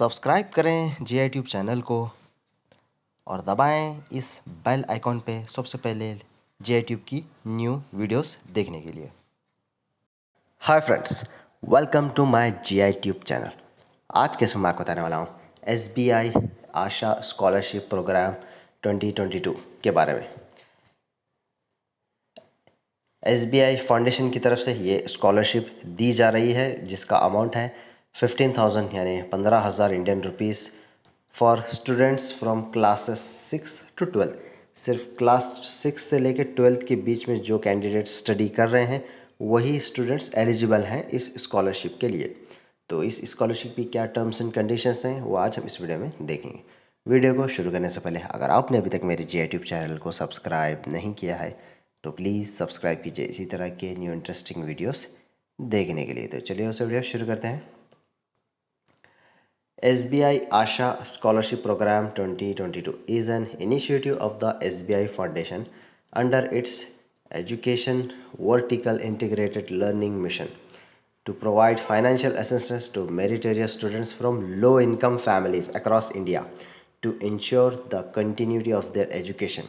Subscribe करें जी I tube channel को और दबाएं इस बेल आइकॉन पे सबसे पहले जी आई ट्यूब की न्यू वीडियोस देखने के लिए। Hi friends, welcome to my G I tube channel. आज के समय आपको बताने वाला हूँ SBI आशा स्कॉलरशिप प्रोग्राम 2022 के बारे में। SBI फाउंडेशन की तरफ से ये स्कॉलरशिप दी जा रही है जिसका अमाउंट है 15,000 यानी 15,000 Indian rupees for students from classes 6 to 12। सिर्फ क्लास 6 से लेकर 12 के बीच में जो कैंडिडेट स्टडी कर रहे हैं वही स्टूडेंट्स एलिजिबल हैं इस स्कॉलरशिप के लिए। तो इस स्कॉलरशिप की क्या टर्म्स एंड कंडीशंस हैं वो आज हम इस वीडियो में देखेंगे। वीडियो को शुरू करने से पहले अगर आपने अभी तक मेरे जी ट्यूब चैनल को सब्सक्राइब नहीं किया है तो प्लीज़ सब्सक्राइब कीजिए इसी तरह के न्यू इंटरेस्टिंग वीडियोस देखने के लिए। तो चलिए उसे वीडियो शुरू करते हैं। SBI Asha Scholarship Program 2022 is an initiative of the SBI Foundation under its Education Vertical Integrated Learning Mission to provide financial assistance to meritorious students from low-income families across India to ensure the continuity of their education.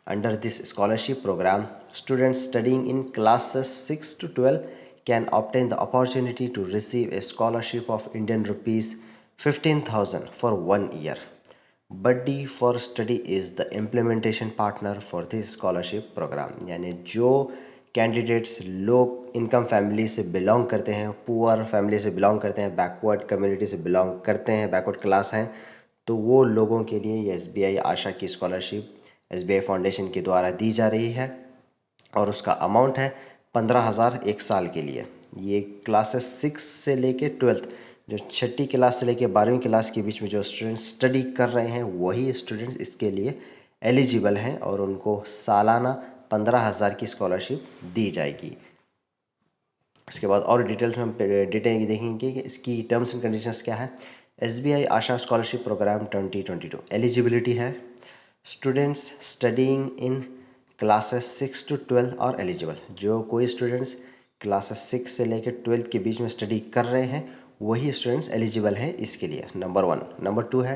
Under this scholarship program, students studying in classes 6 to 12 can obtain the opportunity to receive a scholarship of Indian rupees 15,000 for 1 year. Buddy for Study is the implementation partner for this scholarship program। यानी जो candidates low income family से belong करते हैं, poor family से belong करते हैं, backward community से belong करते हैं, बैकवर्ड क्लास हैं, तो वो लोगों के लिए ये SBI आशा की स्कॉलरशिप SBI फाउंडेशन के द्वारा दी जा रही है और उसका अमाउंट है 15,000 एक साल के लिए। ये क्लासेस 6 से लेके 12, जो छठी क्लास से लेके 12वीं क्लास के बीच में जो स्टूडेंट्स स्टडी कर रहे हैं वही स्टूडेंट्स इसके लिए एलिजिबल हैं और उनको सालाना 15,000 की स्कॉलरशिप दी जाएगी। उसके बाद और डिटेल्स में हम डिटेल देखेंगे कि इसकी टर्म्स एंड कंडीशंस क्या है। SBI Asha scholarship program 2022 eligibility है students studying in classes 6 to 12 और एलिजिबल। जो कोई स्टूडेंट्स क्लासेस 6 से लेकर 12 के बीच में स्टडी कर रहे हैं वही स्टूडेंट्स एलिजिबल हैं इसके लिए, नंबर 1। नंबर 2 है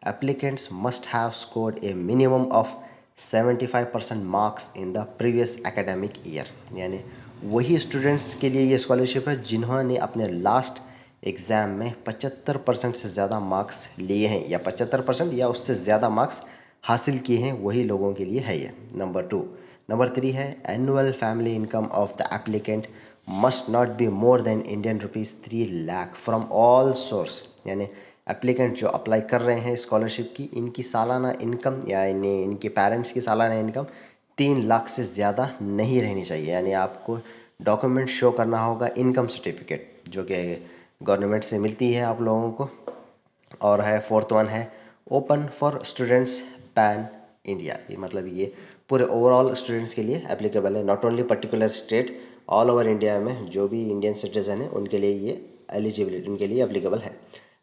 applicants must have scored A minimum of 75% marks in the previous academic year. यानी वही स्टूडेंट्स के लिए ये स्कॉलरशिप है जिन्होंने अपने लास्ट एग्ज़ाम में 75% से ज़्यादा मार्क्स लिए हैं या 75% या उससे ज़्यादा मार्क्स हासिल किए हैं, वही लोगों के लिए है ये, नंबर 2। नंबर 3 है annual family income of the applicant must not be more than Indian rupees 3 lakh from all source. यानी एप्लीकेंट जो अप्लाई कर रहे हैं स्कॉलरशिप की, इनकी सालाना इनकम या इनके पेरेंट्स की सालाना इनकम 3 लाख से ज़्यादा नहीं रहनी चाहिए। यानी आपको डॉक्यूमेंट शो करना होगा इनकम सर्टिफिकेट जो कि गवर्नमेंट से मिलती है आप लोगों को। और है 4th वन है open for students pan India. ये मतलब ये पूरे ओवरऑल स्टूडेंट्स के लिए एप्लीकेबल है, not only particular state, all over India में जो भी इंडियन सिटीजन है उनके लिए ये एलिजिबिलिटी उनके लिए एप्लीकेबल है।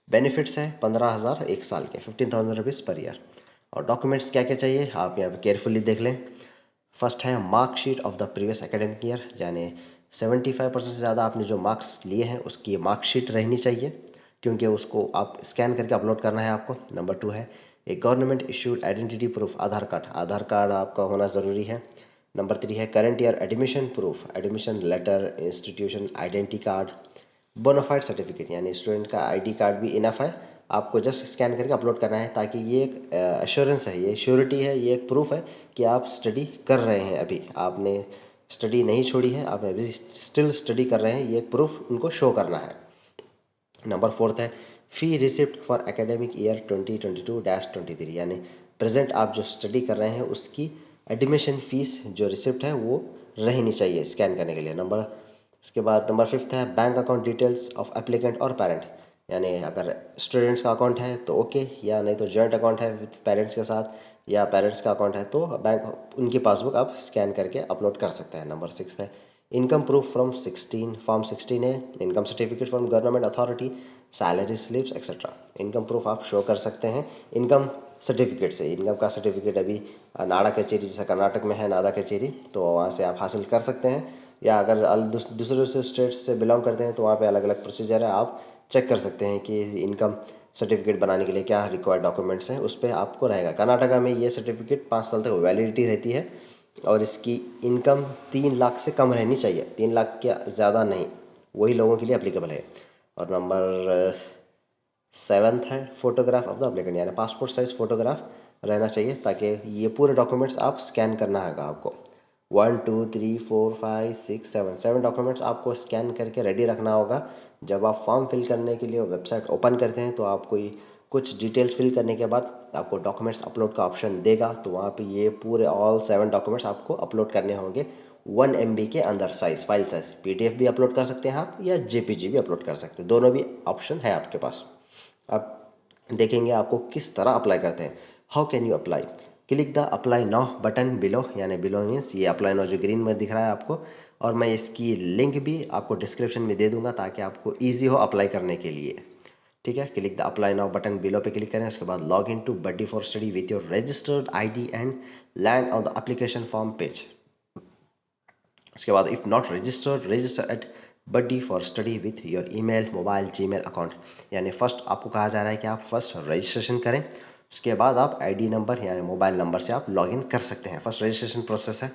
बेनिफिट्स है 15,000 एक साल के, 15,000 रुपीज़ पर ईयर। और डॉक्यूमेंट्स क्या क्या चाहिए आप यहाँ पे केयरफुली देख लें। फर्स्ट है marksheet of the previous academic year, यानी 75% से ज़्यादा आपने जो मार्क्स लिए हैं उसकी मार्कशीट रहनी चाहिए क्योंकि उसको आप स्कैन करके अपलोड करना है आपको। नंबर 2 है एक government issued identity proof, Aadhaar card आपका होना ज़रूरी है। नंबर 3 है current year admission proof, admission letter, institution identity card, bonafide certificate यानी स्टूडेंट का आईडी कार्ड भी इनफ है, आपको जस्ट स्कैन करके अपलोड करना है ताकि ये एक एश्योरेंस है, ये श्योरिटी है, ये एक प्रूफ है कि आप स्टडी कर रहे हैं, अभी आपने स्टडी नहीं छोड़ी है, आप अभी स्टिल स्टडी कर रहे हैं, ये एक प्रूफ उनको शो करना है। नंबर 4 है फ़ी रिसिप्ट फॉर एकेडमिक ईयर 2022-23, यानी प्रेजेंट आप जो स्टडी कर रहे हैं उसकी एडमिशन फ़ीस जो रिसिप्ट है वो रहनी चाहिए स्कैन करने के लिए। इसके बाद नंबर 5 है bank account details of applicant और पेरेंट, यानी अगर स्टूडेंट्स का अकाउंट है तो ओके, या नहीं तो जॉइंट अकाउंट है विद पेरेंट्स के साथ, या पेरेंट्स का अकाउंट है तो बैंक उनकी पासबुक आप स्कैन करके अपलोड कर सकते हैं। नंबर 6 है इनकम प्रूफ फ्रॉम 16 फॉर्म 16 है, income certificate from government authority, salary slips etcetera. Income proof आप शो कर सकते हैं इनकम सर्टिफिकेट से। इनकम का सर्टिफिकेट अभी नाडा कचेरी, जैसा कर्नाटक में है नाडा कचेरी, तो वहाँ से आप हासिल कर सकते हैं, या अगर दूसरे स्टेट्स से बिलोंग करते हैं तो वहाँ पे अलग अलग प्रोसीजर है, आप चेक कर सकते हैं कि इनकम सर्टिफिकेट बनाने के लिए क्या रिक्वायर्ड डॉक्यूमेंट्स हैं, उस पर आपको रहेगा। कर्नाटका में ये सर्टिफिकेट 5 साल तक वैलिडिटी रहती है और इसकी इनकम 3 लाख से कम रहनी चाहिए, 3 लाख के ज़्यादा नहीं, वही लोगों के लिए अप्लीकेबल है। और नंबर 7 है फोटोग्राफ ऑफ द एप्लीकेंट, यानी पासपोर्ट साइज़ फ़ोटोग्राफ रहना चाहिए, ताकि ये पूरे डॉक्यूमेंट्स आप स्कैन करना होगा आपको। 1 2 3 4 5 6 7 डॉक्यूमेंट्स आपको स्कैन करके रेडी रखना होगा। जब आप फॉर्म फिल करने के लिए वेबसाइट ओपन करते हैं तो आपको ये कुछ डिटेल्स फिल करने के बाद आपको डॉक्यूमेंट्स अपलोड का ऑप्शन देगा, तो वहाँ पे ये पूरे ऑल 7 डॉक्यूमेंट्स आपको अपलोड करने होंगे 1 MB के अंदर साइज़, फाइल साइज़। PDF भी अपलोड कर सकते हैं आप या JPG भी अपलोड कर सकते हैं, दोनों भी ऑप्शन है आपके पास। अब देखेंगे आपको किस तरह अप्लाई करते हैं। How can you apply? Click the apply now button below, यानी बिलो मीन्स ये अप्लाई नाउ जो ग्रीन में दिख रहा है आपको, और मैं इसकी लिंक भी आपको डिस्क्रिप्शन में दे दूंगा ताकि आपको ईजी हो अप्लाई करने के लिए। ठीक है, click the apply now button below पे क्लिक करें। उसके बाद log in to buddy for study with your registered ID and land on the application form page. उसके बाद if not registered register at buddy for study with your email mobile gmail account, यानी first आपको कहा जा रहा है कि आप फर्स्ट रजिस्ट्रेशन करें, उसके बाद आप ID नंबर यानी मोबाइल नंबर से आप लॉगिन कर सकते हैं। फर्स्ट रजिस्ट्रेशन प्रोसेस है।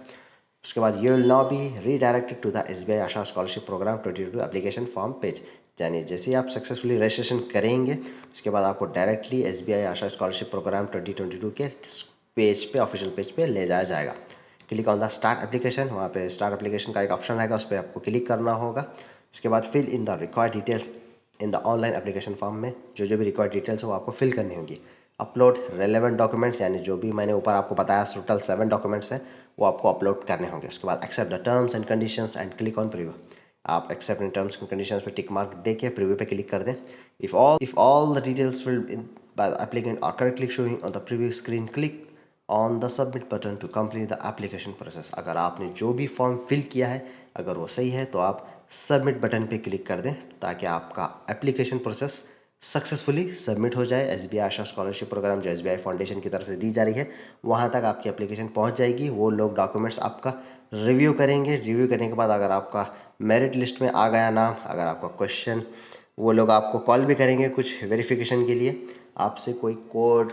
उसके बाद you will now be redirected to the SBI Asha scholarship program 2022 application form page, यानी जैसे ही आप सक्सेसफुली रजिस्ट्रेशन करेंगे उसके बाद आपको directly SBI Asha scholarship program 2022 के पेज पे, ऑफिशियल पेज पे ले जाया जाएगा। Click on the start application, वहाँ पे स्टार्ट एप्लीकेशन का एक ऑप्शन रहेगा, उस पर आपको क्लिक करना होगा। उसके बाद fill in the required details in the online application form में जो भी रिक्वायर्ड डिटेल्स है वो आपको फिल करनी होगी। अपलोड रेलेवेंट डॉक्यूमेंट्स, यानी जो भी मैंने ऊपर आपको बताया टोटल 7 डॉक्यूमेंट्स हैं वो आपको अपलोड करने होंगे। उसके बाद accept the terms and conditions and click on preview, आप एक्सेप्ट इन टर्म्स एंड कंडीशंस पे टिक मार्क दे के प्रीव्यू पे क्लिक कर दें। If all the details filled in by the applicant are correctly showing on the preview screen, click on the submit button to complete the application process. अगर आपने जो भी form fill किया है अगर वो सही है तो आप सबमिट बटन पे क्लिक कर दें ताकि आपका एप्लीकेशन प्रोसेस सक्सेसफुली सबमिट हो जाए। SBI आशा स्कॉलरशिप प्रोग्राम जो SBI फाउंडेशन की तरफ से दी जा रही है वहाँ तक आपकी एप्लीकेशन पहुँच जाएगी। वो लोग डॉक्यूमेंट्स आपका रिव्यू करेंगे, रिव्यू करने के बाद अगर आपका मेरिट लिस्ट में आ गया नाम, अगर आपका क्वेश्चन, वो लोग आपको कॉल भी करेंगे कुछ वेरिफिकेशन के लिए। आपसे कोई कोड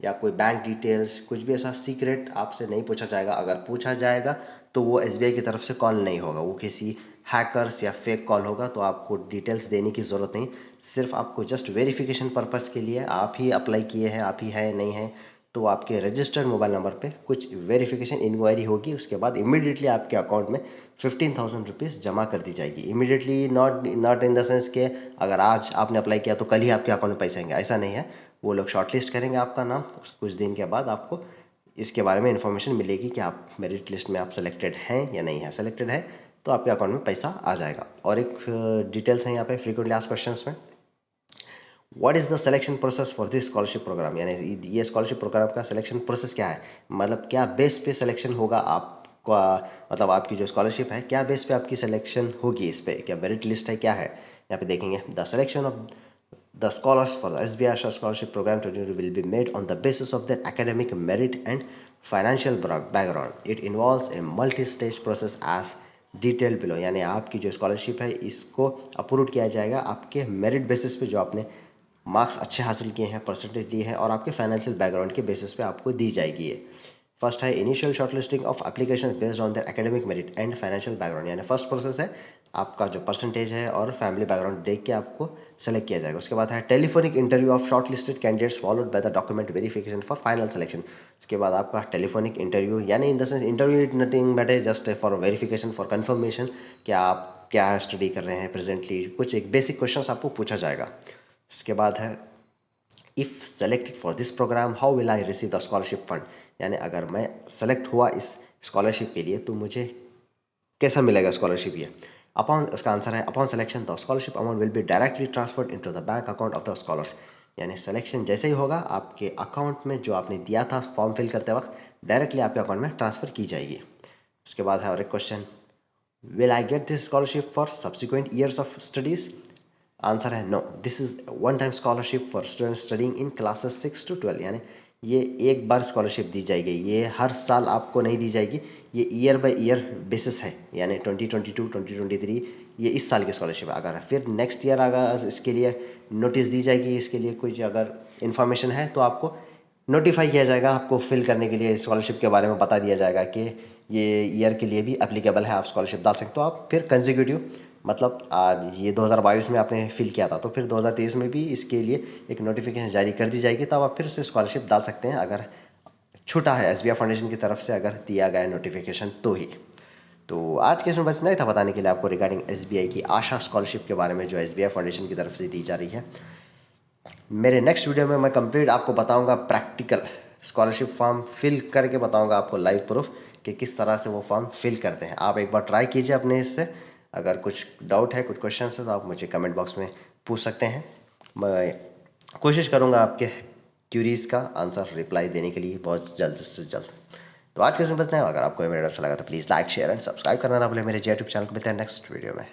या कोई बैंक डिटेल्स कुछ भी ऐसा सीक्रेट आपसे नहीं पूछा जाएगा। अगर पूछा जाएगा तो वो SBI की तरफ से कॉल नहीं होगा, वो किसी हैकर्स या फेक कॉल होगा, तो आपको डिटेल्स देने की ज़रूरत नहीं। सिर्फ आपको जस्ट वेरिफिकेशन पर्पस के लिए आप ही अप्लाई किए हैं, आप ही है नहीं है, तो आपके रजिस्टर्ड मोबाइल नंबर पे कुछ वेरिफिकेशन इंक्वायरी होगी। उसके बाद इमीडिएटली आपके अकाउंट में 15,000 रुपीज़ जमा कर दी जाएगी। Immediately not in the sense के अगर आज आपने अप्लाई किया तो कल ही आपके अकाउंट में पैसे आएंगे, ऐसा नहीं है। वो लोग शॉर्टलिस्ट करेंगे आपका नाम, कुछ दिन के बाद आपको इसके बारे में इन्फॉर्मेशन मिलेगी कि आप मेरिट लिस्ट में आप सेलेक्टेड हैं या नहीं है। सेलेक्टेड है तो आपके अकाउंट में पैसा आ जाएगा। और एक डिटेल्स है यहाँ पे फ्रीक्वेंटली आस्क्ड क्वेश्चंस में, what is the selection process for this scholarship program, यानी ये स्कॉलरशिप प्रोग्राम का सिलेक्शन प्रोसेस क्या है, मतलब क्या बेस पे सिलेक्शन होगा आपका, मतलब आपकी जो स्कॉलरशिप है क्या बेस पे आपकी सिलेक्शन होगी, इस पर क्या मेरिट लिस्ट है क्या है। यहाँ पे देखेंगे the selection of the scholars for the SBI Asha Scholarship Program 2022 will be made on the basis of their academic merit and financial background. It involves a multi-stage process as detailed below. यानी आपकी जो scholarship है इसको approve किया जाएगा आपके merit basis पे, जो आपने मार्क्स अच्छे हासिल किए हैं, परसेंटेज लिए हैं, और आपके फाइनेंशियल बैकग्राउंड के बेसिस पे आपको दी जाएगी ये। फर्स्ट है initial shortlisting of application based on their academic merit and financial background, यानी फर्स्ट प्रोसेस है आपका जो परसेंटेज है और फैमिली बैकग्राउंड देख के आपको सेलेक्ट किया जाएगा। उसके बाद है telephonic interview of short listed candidates followed by the document verification for final selection. उसके बाद आपका टेलीफोनिक इंटरव्यू, यानी in the sense interview nothing but just for verification for conformation कि आप क्या स्टडी कर रहे हैं प्रेजेंटली, कुछ एक बेसिक क्वेश्चन आपको पूछा जाएगा। उसके बाद है if selected for this programme how will I receive the scholarship fund, यानी अगर मैं सेलेक्ट हुआ इस स्कॉलरशिप के लिए तो मुझे कैसा मिलेगा स्कॉलरशिप ये। अपॉन, उसका आंसर है upon selection the scholarship amount will be directly transferred into the bank account of the scholars, यानी सिलेक्शन जैसे ही होगा आपके अकाउंट में जो आपने दिया था फॉर्म फिल करते वक्त डायरेक्टली आपके अकाउंट में ट्रांसफ़र की जाएगी। उसके बाद है और एक question, will I get this scholarship for subsequent years of studies. Answer है no, this is one time scholarship for student studying in classes 6 to 12, यानी ये एक बार स्कॉलरशिप दी जाएगी, ये हर साल आपको नहीं दी जाएगी, ये ईयर बाय ईयर बेसिस है, यानी 2022 2023 ये इस साल की स्कॉलरशिप है। अगर फिर नेक्स्ट ईयर अगर इसके लिए नोटिस दी जाएगी, इसके लिए कुछ अगर इन्फॉर्मेशन है तो आपको नोटिफाई किया जाएगा, आपको फिल करने के लिए स्कॉलरशिप के बारे में बता दिया जाएगा कि ये ईयर के लिए भी एप्लीकेबल है, आप स्कॉलरशिप डाल सकते हो। आप फिर कंसेक्यूटिव मतलब ये 2022 में आपने फिल किया था तो फिर 2023 में भी इसके लिए एक नोटिफिकेशन जारी कर दी जाएगी, तब आप फिर से स्कॉलरशिप डाल सकते हैं अगर छूटा है एसबीआई फाउंडेशन की तरफ से अगर दिया गया नोटिफिकेशन तो ही। तो आज के इसमें बस नहीं था बताने के लिए आपको रिगार्डिंग एसबीआई की आशा स्कॉलरशिप के बारे में जो एसबीआई फाउंडेशन की तरफ से दी जा रही है। मेरे नेक्स्ट वीडियो में मैं कंप्लीट आपको बताऊंगा प्रैक्टिकल स्कॉलरशिप फॉर्म फिल करके बताऊंगा आपको लाइव प्रूफ कि किस तरह से वो फॉर्म फिल करते हैं। आप एक बार ट्राई कीजिए अपने इससे, अगर कुछ डाउट है कुछ क्वेश्चन है तो आप मुझे कमेंट बॉक्स में पूछ सकते हैं। मैं कोशिश करूँगा आपके क्यूरीज का आंसर रिप्लाई देने के लिए बहुत जल्द से जल्द। तो आज के इसमें बस नहीं, अगर आपको ये मेरा अच्छा लगा तो please like share and subscribe करना ना भूलें मेरे यूट्यूब चैनल को। मिलते हैं नेक्स्ट वीडियो में।